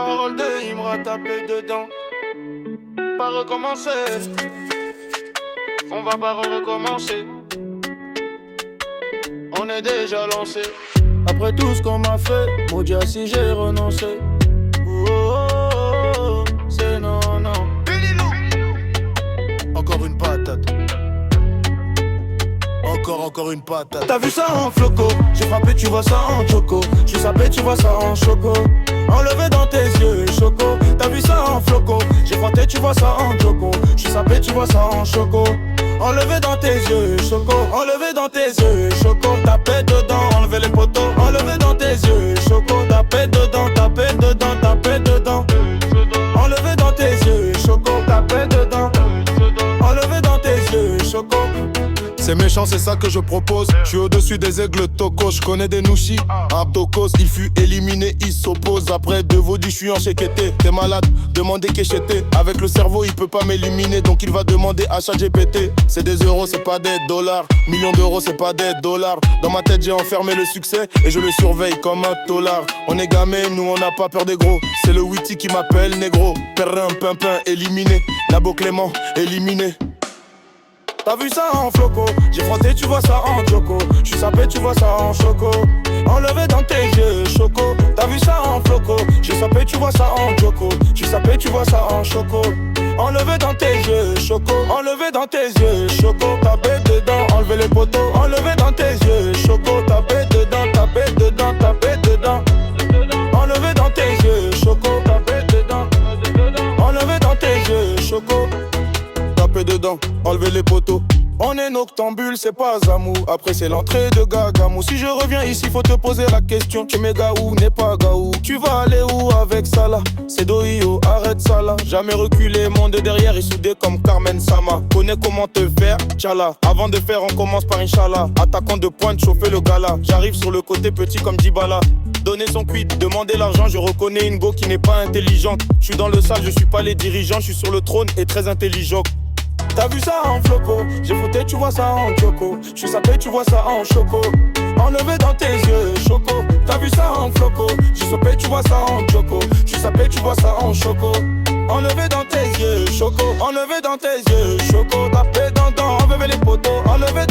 Parole de il m'aura tapé dedans. Pas recommencer. On va pas recommencer. On est déjà lancé. Après tout ce qu'on m'a fait, maudit si j'ai renoncé. Oh, oh, oh, c'est non, non. Encore une patate. Encore une patate. T'as vu ça en floco, j'ai frappé, tu vois ça en choco. J'suis sapé, tu vois ça en choco. Enlevé dans tes yeux, choco. T'as vu ça en floco, j'ai frotté, tu vois ça en choco. J'suis sapé, tu vois ça en choco. Enlevé dans tes yeux, choco. Enlevé dans tes yeux, choco. Tapé dedans, enlevé les poteaux. Enlevé dans tes yeux, choco. Tapé dedans, tapé dedans, tapé dedans. Enlevé dans tes yeux, choco. Tapé dedans. Enlevé dans tes yeux, choco. C'est méchant, c'est ça que je propose. Je suis au-dessus des aigles tocos. Je connais des nouchis, Abdokos. Il fut éliminé, il s'oppose. Après deux vaudis, je suis en chéqueté. T'es malade, demandez qu'écheté. Avec le cerveau, il peut pas m'éliminer. Donc il va demander à ChatGPT. C'est des euros, c'est pas des dollars. Millions d'euros, c'est pas des dollars. Dans ma tête, j'ai enfermé le succès et je le surveille comme un tolard. On est gamé, nous on n'a pas peur des gros. C'est le Witty qui m'appelle négro. Perrin, pimpin, éliminé. Nabo Clément, éliminé. T'as vu ça en floco, j'ai frotté, tu vois ça en choco. J'suis sapé, tu vois ça en choco. Enlevé dans tes yeux, choco. T'as vu ça en floco, j'ai sapé, tu vois ça en choco. J'suis sapé, tu vois ça en choco. Enlevé dans tes yeux, choco. Enlevé dans tes yeux, choco. Tapé dedans, enlevé les poteaux. Enlevé dans tes yeux, choco. Tapé dedans, tapé dedans, tapé dedans. Enlevé dans tes yeux, choco. Tapé dedans. Enlevé dans tes yeux, choco. Tapé dedans, enlever les poteaux. On est noctambule, c'est pas Zamou. Après c'est l'entrée de Gagamou. Si je reviens ici, faut te poser la question. Tu m'es gaou, n'est pas gaou. Tu vas aller où avec ça là? C'est Doio, arrête ça là. Jamais reculé, monde derrière et soudé comme Carmen Sama. Connais comment te faire, tchala. Avant de faire, on commence par Inch'Allah. Attaquant de pointe, chauffer le gala. J'arrive sur le côté petit comme Dybala. Donner son quid, demander l'argent, je reconnais une go qui n'est pas intelligente. Je suis dans le sale, je suis pas les dirigeants, je suis sur le trône et très intelligent. T'as vu ça en floco, j'ai fouté, tu vois ça en choco. J'suis sapé, tu vois ça en choco. Enlevé dans tes yeux, choco. T'as vu ça en floco, j'ai sapé, tu vois ça en choco. J'suis sapé, tu vois ça en choco. Enlevé dans tes yeux, choco. Enlevé dans tes yeux, choco. Tapé dans, enlevé les poteaux. Enlevé